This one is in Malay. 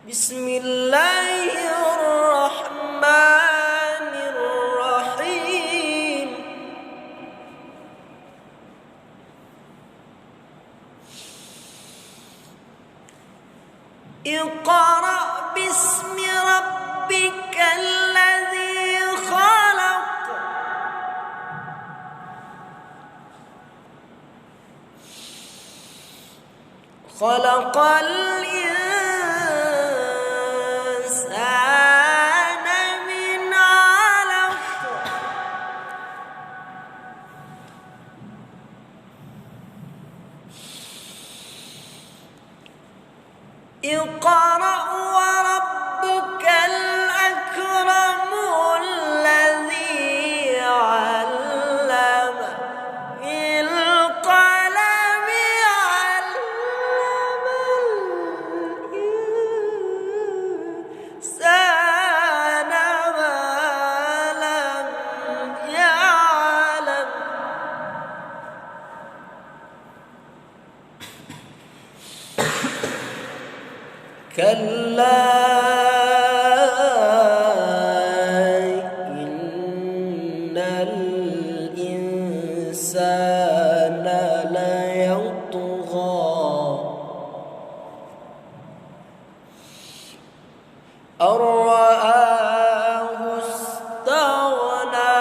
Bismillahirrahmanirrahim. Iqra bismi rabbikal ladzi khalaq. Khalaqal insana min 'alaq. Iqra wa rabbukal akram alladzi 'allama bil qalami 'allamal insana ma lam ya'lam. كلا إن الإنسان ليطغى أن رآه استغنى.